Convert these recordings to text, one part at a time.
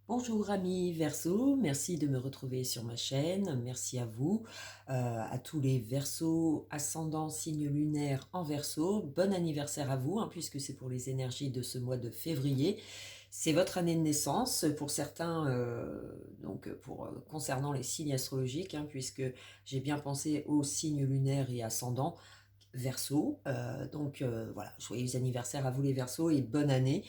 Bonjour amis Verseau, merci de me retrouver sur ma chaîne, merci à vous, à tous les Verseaux, ascendant, signe lunaire en Verseau, bon anniversaire à vous, puisque c'est pour les énergies de ce mois de février. C'est votre année de naissance, pour certains, concernant les signes astrologiques, puisque j'ai bien pensé aux signes lunaires et ascendants, Verseau, voilà, joyeux anniversaire à vous les Verseaux et bonne année.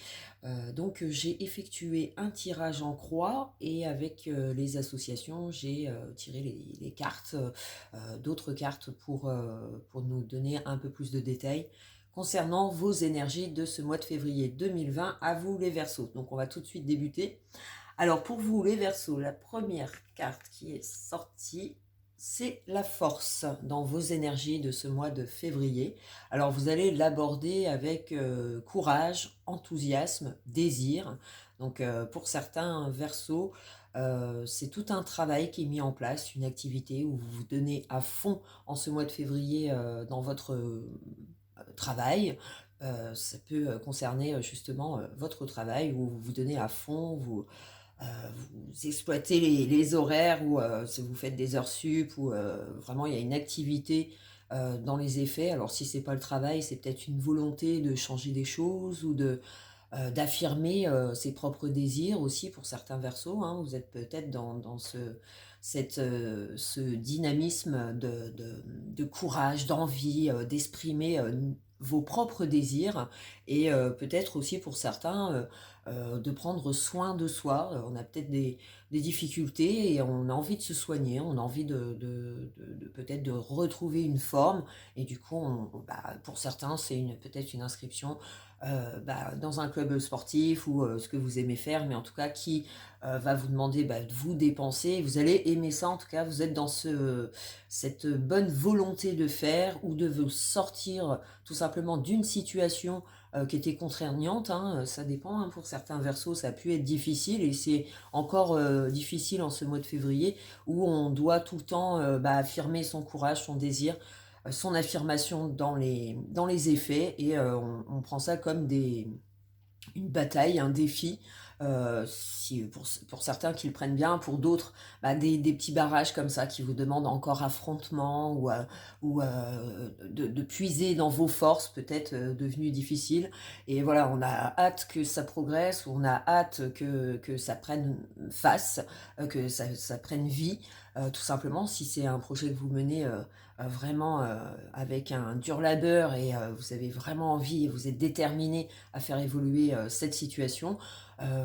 J'ai effectué un tirage en croix et avec les associations, j'ai tiré les cartes, d'autres cartes pour nous donner un peu plus de détails concernant vos énergies de ce mois de février 2020 à vous les Verseaux. Donc on va tout de suite débuter. Alors pour vous les Verseaux, la première carte qui est sortie, c'est la force dans vos énergies de ce mois de février. Alors vous allez l'aborder avec courage, enthousiasme, désir. Donc pour certains Verseaux, c'est tout un travail qui est mis en place, une activité où vous vous donnez à fond en ce mois de février dans votre travail. Ça peut concerner justement votre travail où vous vous donnez à fond, vous exploitez les horaires où si vous faites des heures sup ou vraiment il y a une activité dans les effets. Alors si c'est pas le travail, c'est peut-être une volonté de changer des choses ou d'affirmer ses propres désirs aussi pour certains Verseaux. Vous êtes peut-être dans ce dynamisme de courage, d'envie, d'exprimer vos propres désirs et peut-être aussi pour certains de prendre soin de soi. On a peut-être des difficultés et on a envie de se soigner, on a envie peut-être de retrouver une forme et du coup, pour certains, c'est peut-être une inscription dans un club sportif ou ce que vous aimez faire, mais en tout cas qui va vous demander de vous dépenser. Vous allez aimer ça, en tout cas, vous êtes dans cette bonne volonté de faire ou de vous sortir tout simplement d'une situation qui était contraignante. Ça dépend, pour certains Verseaux, ça a pu être difficile et c'est encore difficile en ce mois de février où on doit tout le temps affirmer son courage, son désir, son affirmation dans les effets et on prend ça comme une bataille, un défi, pour certains qui le prennent bien, pour d'autres, des petits barrages comme ça qui vous demandent encore affrontement ou de puiser dans vos forces, peut-être devenues difficiles. Et voilà, on a hâte que ça progresse, on a hâte que ça prenne face, que ça prenne vie, tout simplement, si c'est un projet que vous menez vraiment avec un dur labeur et vous avez vraiment envie et vous êtes déterminé à faire évoluer cette situation.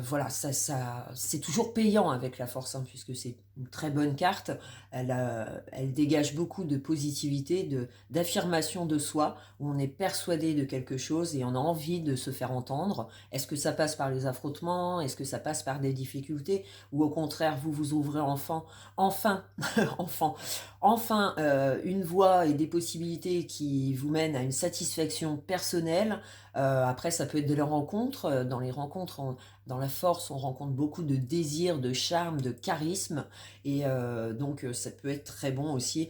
Voilà, c'est toujours payant avec la force, puisque c'est une très bonne carte. Elle dégage beaucoup de positivité, d'affirmation de soi, où on est persuadé de quelque chose et on a envie de se faire entendre. Est-ce que ça passe par les affrontements? Est-ce que ça passe par des difficultés? Ou au contraire, vous vous ouvrez enfin, enfin, une voie et des possibilités qui vous mènent à une satisfaction personnelle. Après, ça peut être de la rencontre. Dans les rencontres, dans la force, on rencontre beaucoup de désir, de charme, de charisme. Et ça peut être très bon aussi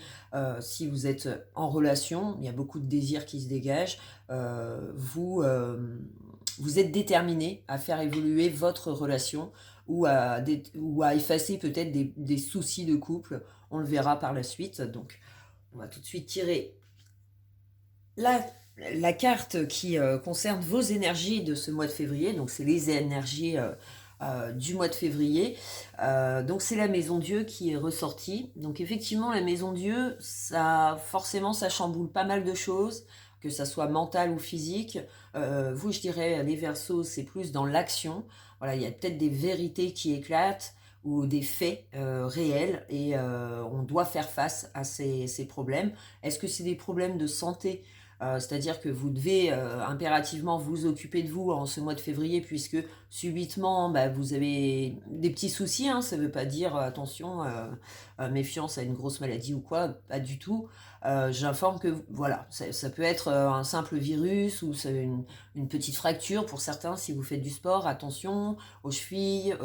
si vous êtes en relation. Il y a beaucoup de désirs qui se dégagent. Vous êtes déterminé à faire évoluer votre relation ou à effacer peut-être des soucis de couple. On le verra par la suite. Donc, on va tout de suite tirer la carte qui concerne vos énergies de ce mois de février. Donc, c'est les énergies du mois de février. Donc, c'est la maison Dieu qui est ressortie. Donc, effectivement, la maison Dieu, forcément, ça chamboule pas mal de choses, que ça soit mental ou physique. Vous, je dirais, les Verseaux, c'est plus dans l'action. Voilà, il y a peut-être des vérités qui éclatent ou des faits réels et on doit faire face à ces problèmes. Est-ce que c'est des problèmes de santé? C'est-à-dire que vous devez impérativement vous occuper de vous en ce mois de février puisque subitement vous avez des petits soucis. Ça ne veut pas dire attention, méfiance à une grosse maladie ou quoi, pas du tout. J'informe que voilà, ça peut être un simple virus ou c'est une petite fracture pour certains si vous faites du sport. Attention aux chevilles,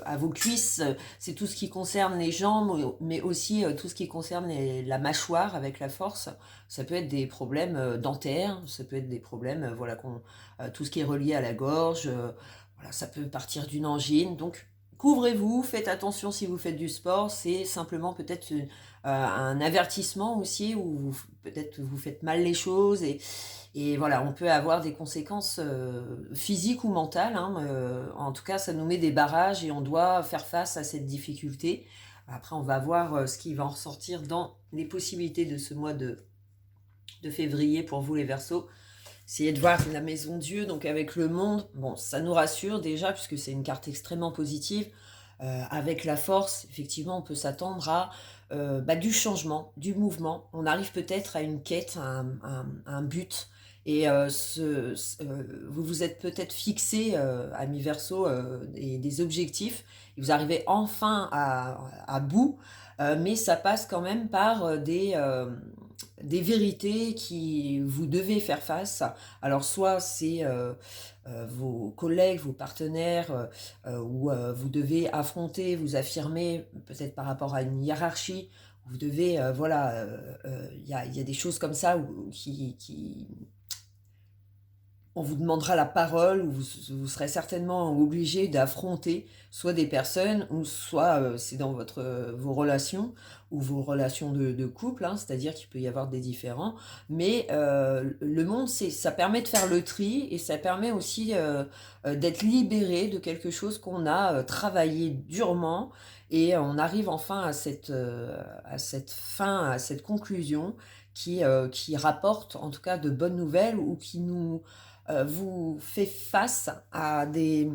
à vos cuisses, c'est tout ce qui concerne les jambes, mais aussi tout ce qui concerne la mâchoire avec la force. Ça peut être des problèmes dentaires, ça peut être des problèmes, tout ce qui est relié à la gorge. Voilà, ça peut partir d'une angine, donc couvrez-vous, faites attention si vous faites du sport, c'est simplement peut-être un avertissement aussi, ou peut-être vous faites mal les choses, et voilà, on peut avoir des conséquences physiques ou mentales, hein, en tout cas, ça nous met des barrages et on doit faire face à cette difficulté. Après, on va voir ce qui va en ressortir dans les possibilités de ce mois de février pour vous les Verseaux. Essayez de voir la maison Dieu, donc avec le monde. Bon, ça nous rassure déjà, puisque c'est une carte extrêmement positive. Avec la force, effectivement, on peut s'attendre à du changement, du mouvement. On arrive peut-être à une quête, à un but. Et vous vous êtes peut-être fixé, ami Verseau, des objectifs. Et vous arrivez enfin à bout, mais ça passe quand même par des vérités qui vous devez faire face. Alors soit c'est vos collègues, vos partenaires, où vous devez affronter, vous affirmer, peut-être par rapport à une hiérarchie. Vous devez, il y a des choses comme ça qui on vous demandera la parole, ou vous serez certainement obligé d'affronter soit des personnes, ou soit c'est dans vos relations, ou vos relations de couple, hein, c'est-à-dire qu'il peut y avoir des différends. Mais le monde, ça permet de faire le tri, et ça permet aussi d'être libéré de quelque chose qu'on a travaillé durement, et on arrive enfin à cette fin, à cette conclusion qui rapporte en tout cas de bonnes nouvelles, ou qui vous fait face à des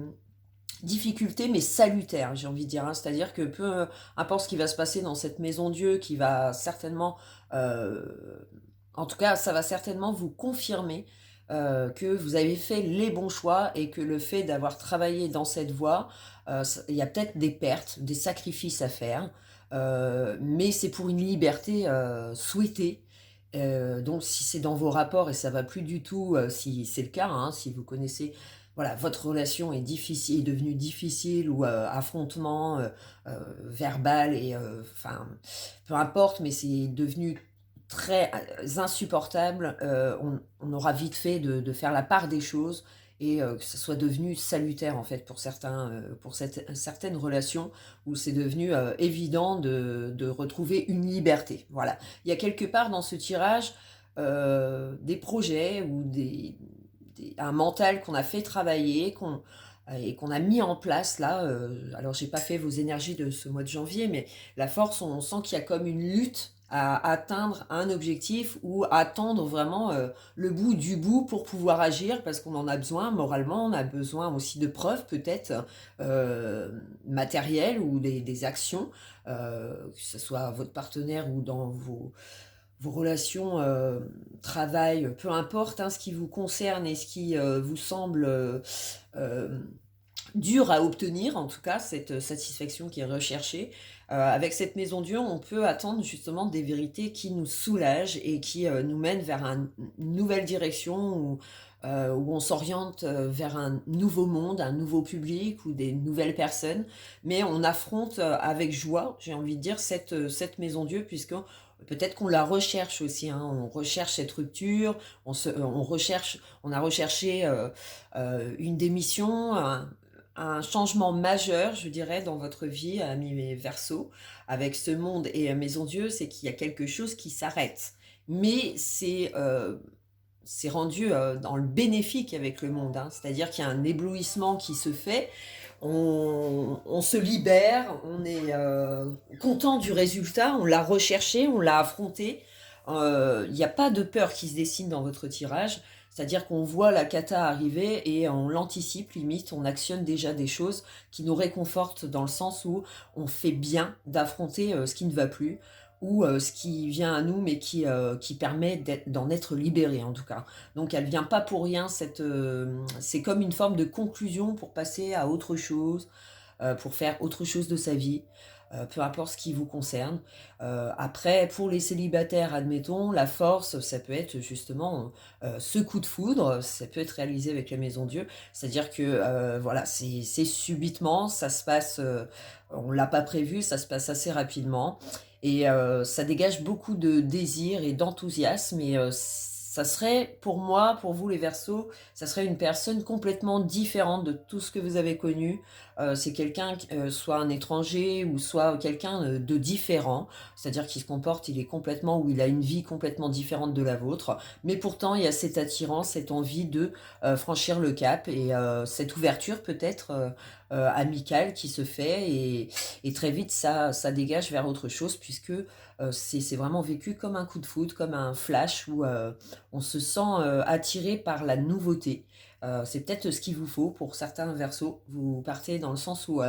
difficultés, mais salutaires, j'ai envie de dire, hein. C'est-à-dire que peu importe ce qui va se passer dans cette maison Dieu, qui va certainement, euh, en tout cas, ça va certainement vous confirmer que vous avez fait les bons choix, et que le fait d'avoir travaillé dans cette voie, il y a peut-être des pertes, des sacrifices à faire, mais c'est pour une liberté souhaitée. Donc si c'est dans vos rapports, et ça va plus du tout, si c'est le cas, hein, si vous connaissez, voilà, votre relation est difficile, est devenue difficile, ou affrontement verbal, et enfin, peu importe, mais c'est devenu très insupportable, on aura vite fait de faire la part des choses, et que ça soit devenu salutaire en fait pour certains, pour certaines relations, où c'est devenu évident de retrouver une liberté. Voilà. Il y a quelque part dans ce tirage des projets, ou un mental qu'on a fait travailler, et qu'on a mis en place là. Alors j'ai pas fait vos énergies de ce mois de janvier, mais la force, on sent qu'il y a comme une lutte à atteindre un objectif, ou à attendre vraiment le bout du bout pour pouvoir agir, parce qu'on en a besoin moralement, on a besoin aussi de preuves peut-être matérielles, ou des actions, que ce soit votre partenaire, ou dans vos relations, travail, peu importe, hein, ce qui vous concerne, et ce qui vous semble euh, dur à obtenir, en tout cas, cette satisfaction qui est recherchée. Avec cette maison Dieu, on peut attendre justement des vérités qui nous soulagent, et qui nous mènent vers une nouvelle direction, où on s'oriente vers un nouveau monde, un nouveau public, ou des nouvelles personnes. Mais on affronte avec joie, j'ai envie de dire, cette maison Dieu, puisque peut-être qu'on la recherche aussi, hein. On recherche cette rupture, on a recherché une démission, un changement majeur, je dirais, dans votre vie, ami Verseau, avec ce monde et Maison Dieu, c'est qu'il y a quelque chose qui s'arrête. Mais c'est rendu dans le bénéfique avec le monde, hein. C'est-à-dire qu'il y a un éblouissement qui se fait, on se libère, on est content du résultat, on l'a recherché, on l'a affronté. Il n'y a pas de peur qui se dessine dans votre tirage, c'est-à-dire qu'on voit la cata arriver, et on l'anticipe, limite, on actionne déjà des choses qui nous réconfortent, dans le sens où on fait bien d'affronter ce qui ne va plus, ou ce qui vient à nous, mais qui permet d'en être libéré en tout cas. Donc elle vient pas pour rien, c'est comme une forme de conclusion pour passer à autre chose, pour faire autre chose de sa vie, peu importe ce qui vous concerne. Après, pour les célibataires, admettons, la force, ça peut être justement ce coup de foudre, ça peut être réalisé avec la Maison Dieu, c'est-à-dire que voilà, c'est subitement, ça se passe, on l'a pas prévu, ça se passe assez rapidement, et ça dégage beaucoup de désir et d'enthousiasme, et ça serait pour moi, pour vous les Verseaux, ça serait une personne complètement différente de tout ce que vous avez connu. C'est quelqu'un q soit un étranger ou soit quelqu'un, de différent. C'est-à-dire qu'il se comporte, il est complètement ou il a une vie complètement différente de la vôtre. Mais pourtant, il y a cette attirance, cette envie de, franchir le cap et cette ouverture peut-être, amicale qui se fait et très vite ça dégage vers autre chose puisque, c'est vraiment vécu comme un coup de foudre, comme un flash où, on se sent, attiré par la nouveauté. C'est peut-être ce qu'il vous faut pour certains Verseaux. Vous partez dans le sens où,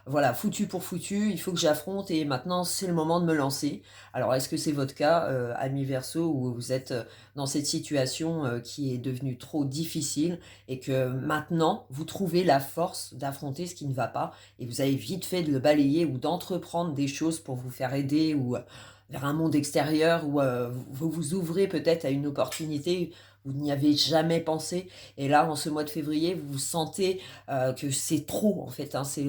voilà, foutu pour foutu, il faut que j'affronte et maintenant c'est le moment de me lancer. Alors est-ce que c'est votre cas, amis Verseaux, où vous êtes, dans cette situation, qui est devenue trop difficile et que maintenant vous trouvez la force d'affronter ce qui ne va pas et vous avez vite fait de le balayer ou d'entreprendre des choses pour vous faire aider ou, vers un monde extérieur où, vous vous ouvrez peut-être à une opportunité, vous n'y avez jamais pensé et là, en ce mois de février, vous vous sentez, que c'est trop en fait, hein. C'est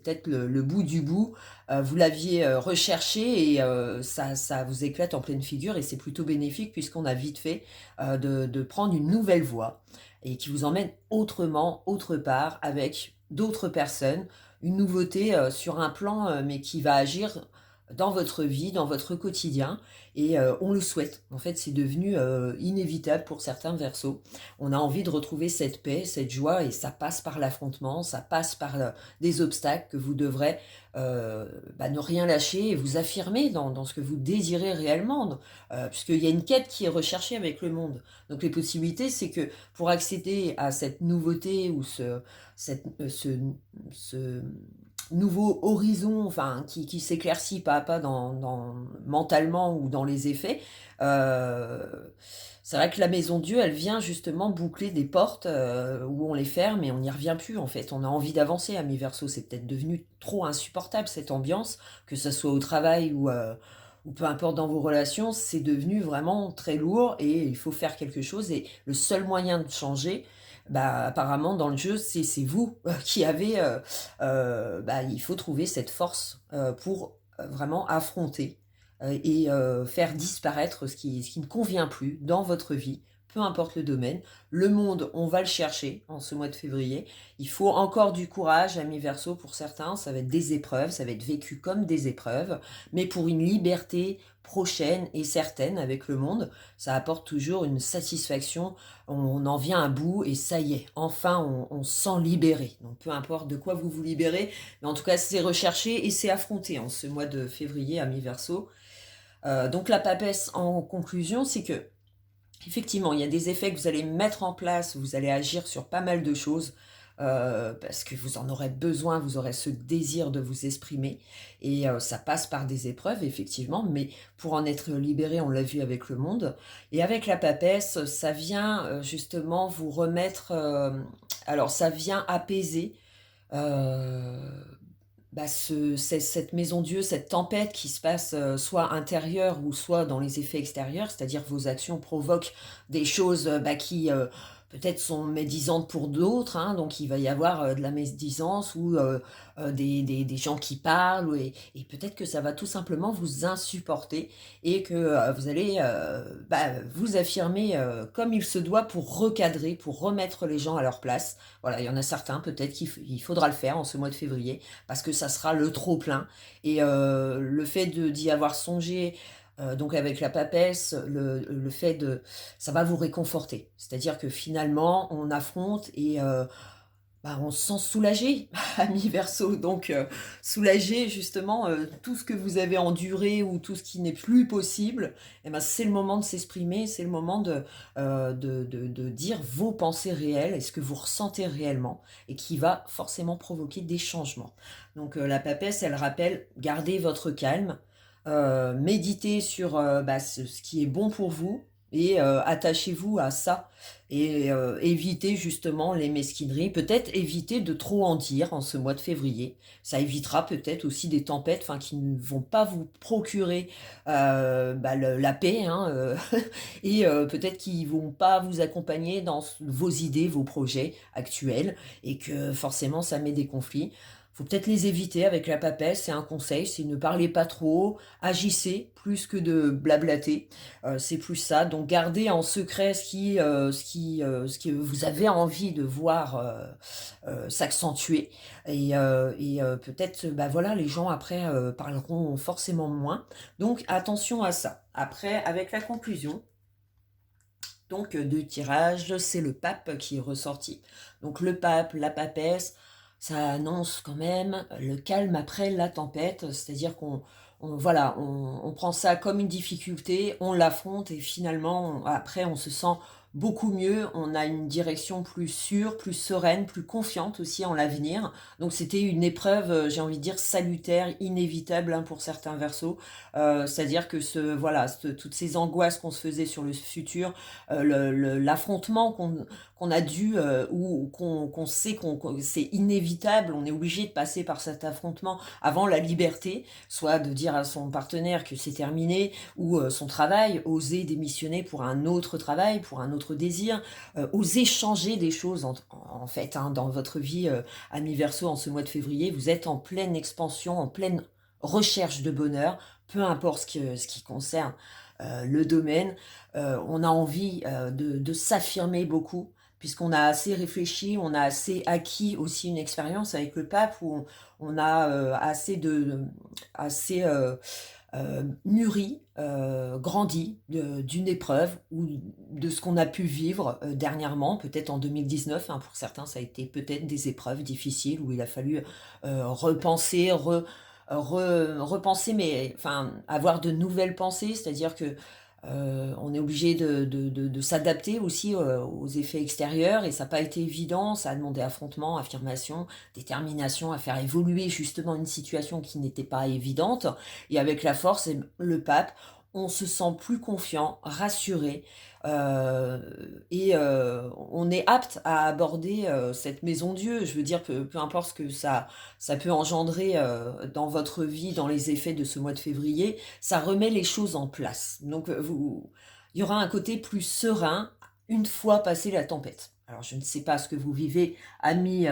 peut-être le bout du bout. Vous l'aviez, recherché et ça vous éclate en pleine figure et c'est plutôt bénéfique puisqu'on a vite fait, de prendre une nouvelle voie et qui vous emmène autrement, autre part, avec d'autres personnes. Une nouveauté, sur un plan, mais qui va agir dans votre vie, dans votre quotidien et on le souhaite. En fait, c'est devenu, inévitable pour certains Verseaux. On a envie de retrouver cette paix, cette joie et ça passe par l'affrontement, ça passe par, des obstacles que vous devrez, ne rien lâcher et vous affirmer dans ce que vous désirez réellement, puisqu'il y a une quête qui est recherchée avec le monde. Donc les possibilités, c'est que pour accéder à cette nouveauté ou ce nouveau horizon, enfin, qui s'éclaircit pas à pas mentalement ou dans les effets. C'est vrai que la maison Dieu, elle vient justement boucler des portes où on les ferme et on n'y revient plus en fait. On a envie d'avancer à mi-verso, c'est peut-être devenu trop insupportable cette ambiance, que ce soit au travail ou peu importe dans vos relations, c'est devenu vraiment très lourd et il faut faire quelque chose. Et le seul moyen de changer, bah, apparemment dans le jeu, c'est vous qui avez il faut trouver cette force, pour, vraiment affronter, et faire disparaître ce qui ne convient plus dans votre vie, peu importe le domaine. Le monde, on va le chercher en ce mois de février. Il faut encore du courage, amis Verseau, pour certains, ça va être des épreuves, ça va être vécu comme des épreuves, mais pour une liberté prochaine et certaine avec le monde, ça apporte toujours une satisfaction, on en vient à bout et ça y est, enfin on se sent libéré. Donc peu importe de quoi vous vous libérez, mais en tout cas c'est recherché et c'est affronté en ce mois de février à mi-verso. Donc la papesse en conclusion, c'est que effectivement, il y a des effets que vous allez mettre en place, vous allez agir sur pas mal de choses, parce que vous en aurez besoin, vous aurez ce désir de vous exprimer et ça passe par des épreuves effectivement, mais pour en être libéré, on l'a vu avec le monde et avec la papesse, ça vient, justement vous remettre, alors ça vient apaiser, heu, cette maison Dieu, cette tempête qui se passe, soit intérieure ou soit dans les effets extérieurs, c'est-à-dire vos actions provoquent des choses, qui, peut-être sont médisantes pour d'autres, hein, donc il va y avoir, de la médisance ou, des gens qui parlent et peut-être que ça va tout simplement vous insupporter et que, vous allez, vous affirmer, comme il se doit pour recadrer, pour remettre les gens à leur place. Voilà, il y en a certains peut-être il faudra le faire en ce mois de février parce que ça sera le trop plein et le fait d'y avoir songé, donc avec la papesse, le fait de ça va vous réconforter. C'est-à-dire que finalement, on affronte et on se sent soulagé, ami Verseau, donc soulagé justement, tout ce que vous avez enduré ou tout ce qui n'est plus possible et c'est le moment de s'exprimer, c'est le moment de dire vos pensées réelles et ce que vous ressentez réellement et qui va forcément provoquer des changements. Donc la papesse, elle rappelle: gardez votre calme, méditez sur, ce qui est bon pour vous et attachez-vous à ça et évitez justement les mesquineries. Peut-être éviter de trop en dire en ce mois de février. Ça évitera peut-être aussi des tempêtes, enfin, qui ne vont pas vous procurer, la paix, hein, et peut-être qu'ils vont pas vous accompagner dans vos idées, vos projets actuels et que forcément ça met des conflits. faut peut-être les éviter avec la papesse, c'est un conseil, c'est ne parlez pas trop, agissez plus que de blablater, c'est plus ça. Donc gardez en secret ce que vous avez envie de voir, s'accentuer et peut-être, bah, voilà, les gens après, parleront forcément moins. Donc attention à ça. Après, avec la conclusion, donc de tirage, c'est le pape qui est ressorti. Donc le pape, la papesse, ça annonce quand même le calme après la tempête, c'est-à-dire voilà, on prend ça comme une difficulté, on l'affronte et finalement, après, on se sent beaucoup mieux, on a une direction plus sûre, plus sereine, plus confiante aussi en l'avenir. Donc c'était une épreuve, j'ai envie de dire, salutaire, inévitable hein, pour certains versos. C'est-à-dire que voilà, toutes ces angoisses qu'on se faisait sur le futur, l'affrontement qu'on a dû ou qu'on sait qu'on c'est inévitable, on est obligé de passer par cet affrontement avant la liberté, soit de dire à son partenaire que c'est terminé ou son travail, oser démissionner pour un autre travail, pour un autre désir, oser changer des choses en fait hein, dans votre vie ami Verseau en ce mois de février, vous êtes en pleine expansion, en pleine recherche de bonheur, peu importe ce qui concerne le domaine. On a envie de s'affirmer beaucoup, puisqu'on a assez réfléchi, on a assez acquis aussi une expérience avec le pape, où on a assez mûri, grandi d'une épreuve ou de ce qu'on a pu vivre dernièrement, peut-être en 2019, hein, pour certains ça a été peut-être des épreuves difficiles où il a fallu repenser, repenser, mais enfin avoir de nouvelles pensées, c'est-à-dire que on est obligé de s'adapter aussi aux effets extérieurs et ça n'a pas été évident, ça a demandé affrontement, affirmation, détermination à faire évoluer justement une situation qui n'était pas évidente. Et avec la force et le pape, on se sent plus confiant, rassuré euh, et on est apte à aborder cette maison Dieu. Je veux dire, peu importe ce que ça peut engendrer dans votre vie, dans les effets de ce mois de février, ça remet les choses en place. Donc il y aura un côté plus serein une fois passée la tempête. Alors je ne sais pas ce que vous vivez, amis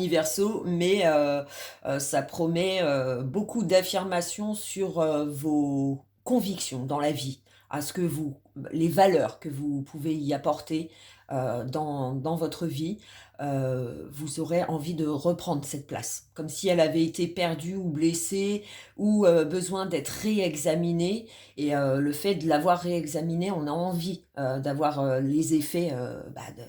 Verseau, mais ça promet beaucoup d'affirmations sur vos convictions dans la vie, à ce que les valeurs que vous pouvez y apporter dans votre vie. Vous aurez envie de reprendre cette place, comme si elle avait été perdue ou blessée ou besoin d'être réexaminée. Et le fait de l'avoir réexaminée, on a envie d'avoir les effets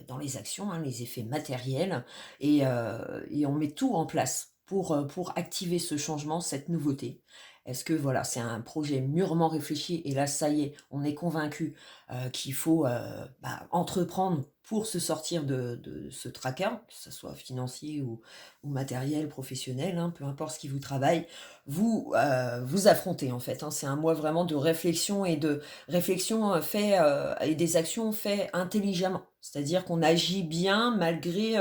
dans les actions, hein, les effets matériels et on met tout en place pour activer ce changement, cette nouveauté. Est-ce que voilà, c'est un projet mûrement réfléchi et là, ça y est, on est convaincu qu'il faut entreprendre pour se sortir de ce tracas, que ce soit financier ou matériel, professionnel, hein, peu importe ce qui vous travaille, vous affrontez en fait. Hein, c'est un mois vraiment de réflexion et de réflexion fait et des actions faites intelligemment. C'est-à-dire qu'on agit bien malgré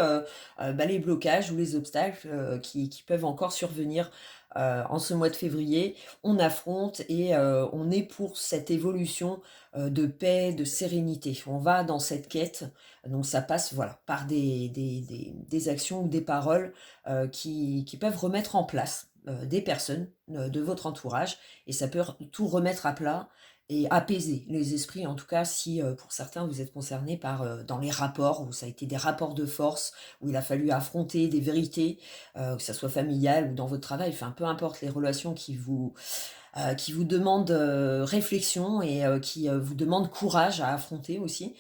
les blocages ou les obstacles qui peuvent encore survenir en ce mois de février. On affronte et on est pour cette évolution de paix, de sérénité. On va dans cette quête, donc ça passe voilà, par des actions ou des paroles qui peuvent remettre en place des personnes de votre entourage et ça peut tout remettre à plat et apaiser les esprits, en tout cas si pour certains vous êtes concernés par dans les rapports où ça a été des rapports de force, où il a fallu affronter des vérités, que ça soit familial ou dans votre travail, enfin peu importe les relations qui vous demandent réflexion et qui vous demandent courage à affronter aussi,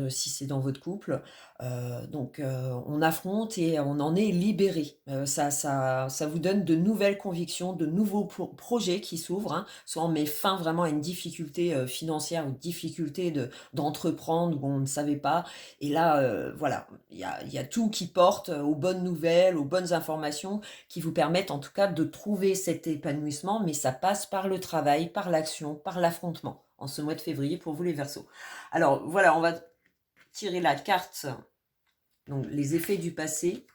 si c'est dans votre couple. On affronte et on en est libéré. Ça vous donne de nouvelles convictions, de nouveaux projets qui s'ouvrent. Hein. Soit on met fin vraiment à une difficulté financière ou difficulté d'entreprendre où on ne savait pas. Et là, voilà, il y a tout qui porte aux bonnes nouvelles, aux bonnes informations qui vous permettent en tout cas de trouver cet épanouissement, mais ça passe par le travail, par l'action, par l'affrontement en ce mois de février pour vous les Verseaux. Alors voilà, on va tirer la carte, donc les effets du passé.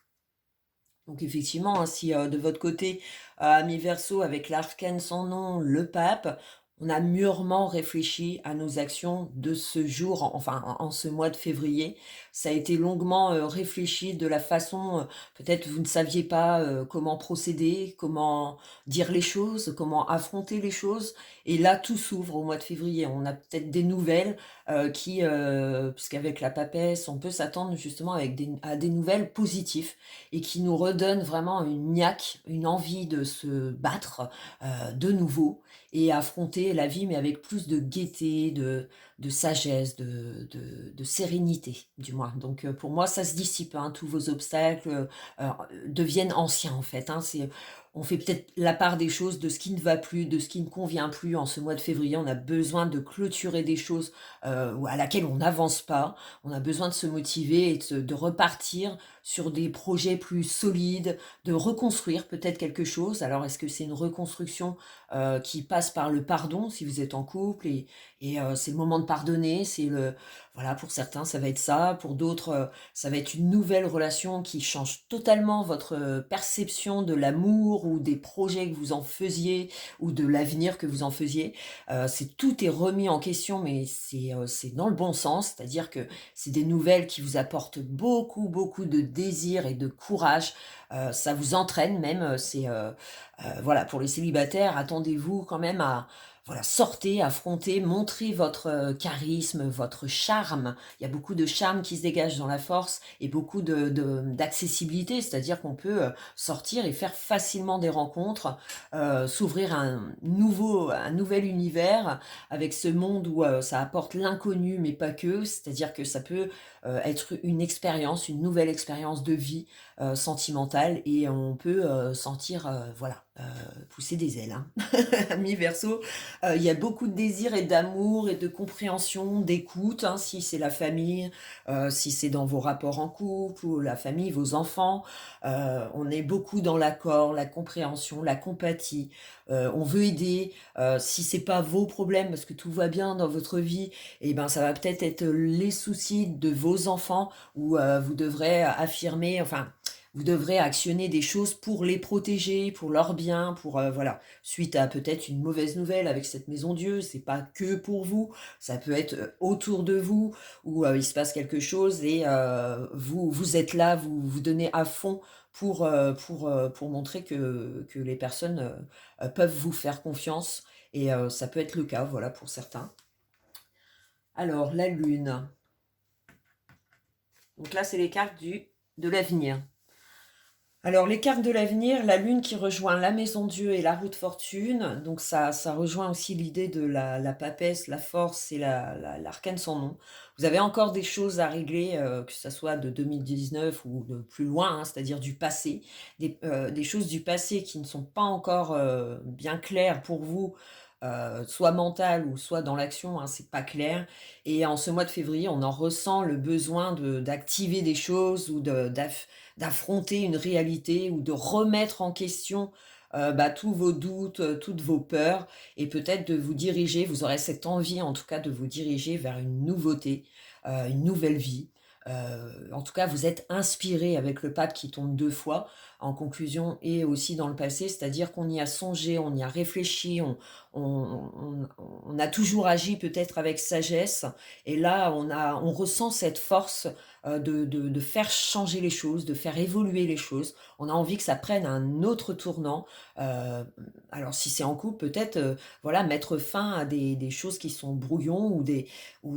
Donc effectivement, hein, si de votre côté, ami Verseau, avec l'arcane sans nom, le pape, on a mûrement réfléchi à nos actions de ce jour, enfin en ce mois de février. Ça a été longuement, réfléchi de la façon, peut-être vous ne saviez pas, comment procéder, comment dire les choses, comment affronter les choses et là tout s'ouvre au mois de février. On a peut-être des nouvelles, puisqu'avec la papesse, on peut s'attendre justement avec à des nouvelles positives et qui nous redonnent vraiment une niaque, une envie de se battre, de nouveau et affronter la vie, mais avec plus de gaieté, de sagesse, de sérénité, du moins. Donc, pour moi, ça se dissipe, hein, tous vos obstacles deviennent anciens, en fait. Hein, on fait peut-être la part des choses, de ce qui ne va plus, de ce qui ne convient plus en ce mois de février. On a besoin de clôturer des choses à laquelle on n'avance pas. On a besoin de se motiver et de repartir sur des projets plus solides, de reconstruire peut-être quelque chose. Alors, est-ce que c'est une reconstruction qui passe par le pardon si vous êtes en couple et c'est le moment de pardonner, c'est le voilà, pour certains ça va être ça, pour d'autres, ça va être une nouvelle relation qui change totalement votre, perception de l'amour ou des projets que vous en faisiez ou de l'avenir que vous en faisiez. C'est tout est remis en question, mais c'est dans le bon sens, c'est-à-dire que c'est des nouvelles qui vous apportent beaucoup, beaucoup de désir et de courage. Ça vous entraîne même, voilà, pour les célibataires, attendez-vous quand même à voilà, sortez, affrontez, montrez votre, charisme, votre charme. Il y a beaucoup de charme qui se dégage dans la force et beaucoup d'accessibilité, c'est-à-dire qu'on peut, sortir et faire facilement des rencontres, s'ouvrir un nouvel univers avec ce monde où, ça apporte l'inconnu, mais pas que. C'est-à-dire que ça peut, être une expérience, une nouvelle expérience de vie, sentimentale et on peut, sentir, voilà, pousser des ailes, hein. Amis Verseau, il y a beaucoup de désir et d'amour et de compréhension, d'écoute, hein, si c'est la famille, si c'est dans vos rapports en couple ou la famille, vos enfants. On est beaucoup dans l'accord, la compréhension, la compatie. On veut aider. Si c'est pas vos problèmes, parce que tout va bien dans votre vie, et ben ça va peut-être être les soucis de vos enfants où vous devrez affirmer, enfin vous devrez actionner des choses pour les protéger, pour leur bien, pour voilà. Suite à peut-être une mauvaise nouvelle avec cette maison Dieu, c'est pas que pour vous, ça peut être autour de vous où il se passe quelque chose et vous êtes là, vous donnez à fond pour montrer que les personnes peuvent vous faire confiance et ça peut être le cas, voilà, pour certains. Alors, la lune. Donc là, c'est les cartes de l'avenir. Alors, les cartes de l'avenir, la lune qui rejoint la maison Dieu et la roue de fortune, donc ça rejoint aussi l'idée de la papesse, la force et l'arcane sans nom. Vous avez encore des choses à régler, que ça soit de 2019 ou de plus loin, hein, c'est-à-dire du passé, des choses du passé qui ne sont pas encore bien claires pour vous, soit mentales ou soit dans l'action, hein, c'est pas clair. Et en ce mois de février, on en ressent le besoin d'activer des choses ou d'affronter une réalité ou de remettre en question tous vos doutes, toutes vos peurs et peut-être de vous diriger, vous aurez cette envie en tout cas de vous diriger vers une nouveauté, une nouvelle vie. En tout cas, vous êtes inspiré avec le pape qui tombe 2 fois en conclusion et aussi dans le passé, c'est-à-dire qu'on y a songé, on y a réfléchi, on a toujours agi peut-être avec sagesse et là on ressent cette force, de faire changer les choses, de faire évoluer les choses. On a envie que ça prenne un autre tournant, heu, alors si c'est en couple peut-être, voilà, mettre fin à des choses qui sont brouillons ou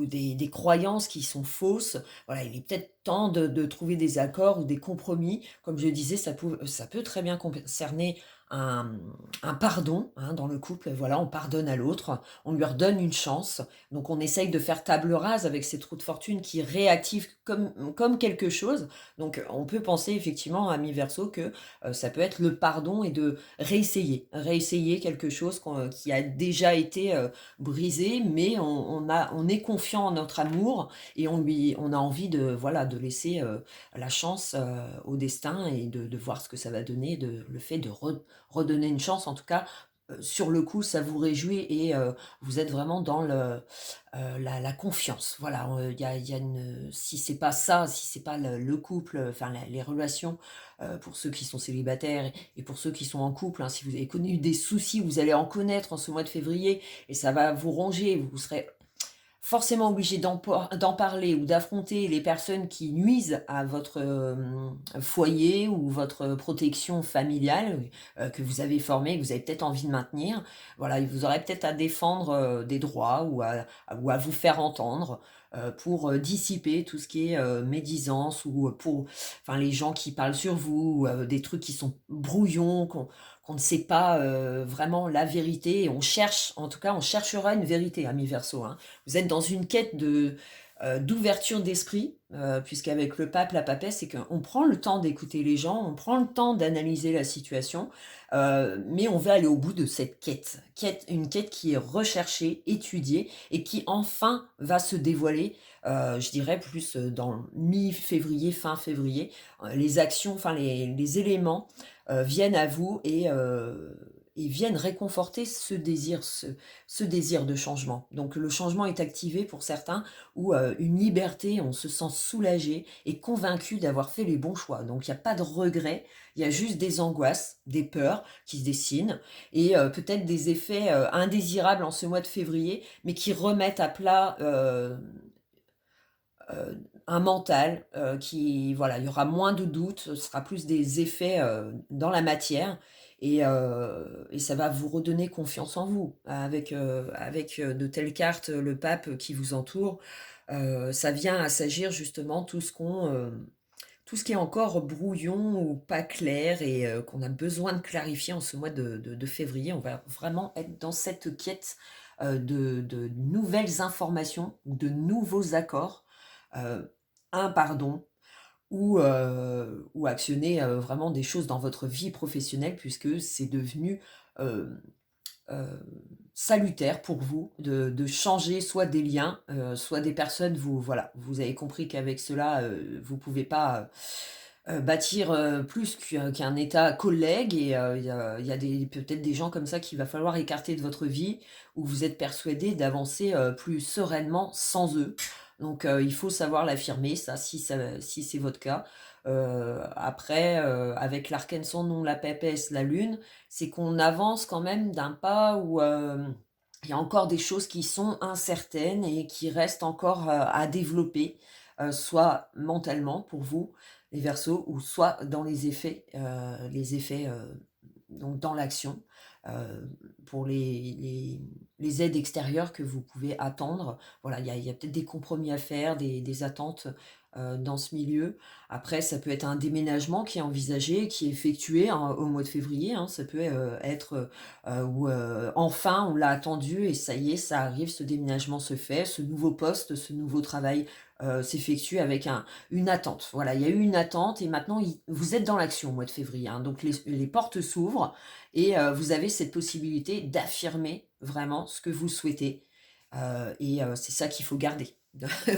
des croyances qui sont fausses. Voilà, il est peut-être temps de trouver des accords ou des compromis. Comme je disais, ça peut très bien concerner un un pardon, hein, dans le couple. Voilà, on pardonne à l'autre, on lui redonne une chance. Donc on essaye de faire table rase avec cette roue de fortune qui réactive comme quelque chose. Donc on peut penser effectivement, ami Verseau, que ça peut être le pardon et de réessayer quelque chose qui a déjà été brisé, mais on est confiant en notre amour et on a envie de voilà de laisser la chance au destin et de voir ce que ça va donner, le fait de redonner une chance en tout cas sur le coup, ça vous réjouit et vous êtes vraiment dans la confiance. Voilà, il y a une si c'est pas ça, si c'est pas le couple, enfin la les relations, pour ceux qui sont célibataires et pour ceux qui sont en couple, hein, si vous avez connu des soucis, vous allez en connaître en ce mois de février et ça va vous ronger, vous serez forcément obligé d'en parler ou d'affronter les personnes qui nuisent à votre, foyer ou votre protection familiale, que vous avez formée, que vous avez peut-être envie de maintenir. Voilà, et vous aurez peut-être à défendre, des droits ou à vous faire entendre, pour, dissiper tout ce qui est, médisance ou, pour enfin les gens qui parlent sur vous, des trucs qui sont brouillons, qu'on ne sait pas, vraiment la vérité et on cherche en tout cas, on cherchera une vérité, amis Verseau, hein. Vous êtes dans une quête d'ouverture d'esprit, puisqu'avec le pape, la papesse, c'est qu'on prend le temps d'écouter les gens, on prend le temps d'analyser la situation, mais on veut aller au bout de cette une quête qui est recherchée, étudiée et qui enfin va se dévoiler, je dirais plus, dans mi-février, fin février. Les actions, enfin les éléments, viennent à vous et viennent réconforter ce désir de changement. Donc le changement est activé pour certains ou une liberté, on se sent soulagé et convaincu d'avoir fait les bons choix. Donc il n'y a pas de regret, il y a juste des angoisses, des peurs qui se dessinent et peut-être des effets indésirables en ce mois de février, mais qui remettent à plat un mental qui, voilà, il y aura moins de doutes, ce sera plus des effets dans la matière et ça va vous redonner confiance en vous. Avec de telles cartes, le pape qui vous entoure, ça vient assagir justement tout ce qui est encore brouillon ou pas clair et qu'on a besoin de clarifier en ce mois de février. On va vraiment être dans cette quête de nouvelles informations, de nouveaux accords, un pardon ou actionner vraiment des choses dans votre vie professionnelle puisque c'est devenu euh, euh, salutaire pour vous de changer soit des liens, soit des personnes. Voilà, vous avez compris qu'avec cela, vous pouvez pas bâtir plus qu'un état collègue et il y a peut-être des gens comme ça qu'il va falloir écarter de votre vie où vous êtes persuadé d'avancer plus sereinement sans eux. Donc il faut savoir l'affirmer, ça, si c'est votre cas. Après, avec l'arcane sans nom, la papesse, la lune, c'est qu'on avance quand même d'un pas où il y a encore des choses qui sont incertaines et qui restent encore à développer, soit mentalement pour vous, les Verseaux, ou soit dans les effets donc dans l'action, pour les aides extérieures que vous pouvez attendre. Voilà, il y a peut-être des compromis à faire, des attentes dans ce milieu. Après, ça peut être un déménagement qui est envisagé, qui est effectué hein, au mois de février. Hein. Ça peut être où enfin on l'a attendu et ça y est, ça arrive, ce déménagement se fait, ce nouveau poste, ce nouveau travail s'effectue avec une attente. Voilà, il y a eu une attente et maintenant vous êtes dans l'action au mois de février. Hein. Donc les portes s'ouvrent et vous avez cette possibilité d'affirmer vraiment ce que vous souhaitez. Et c'est ça qu'il faut garder.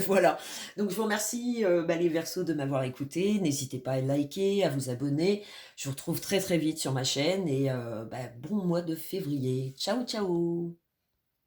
Voilà. Donc je vous remercie les Verseaux de m'avoir écouté. N'hésitez pas à liker, à vous abonner. Je vous retrouve très très vite sur ma chaîne et bon mois de février. Ciao ciao.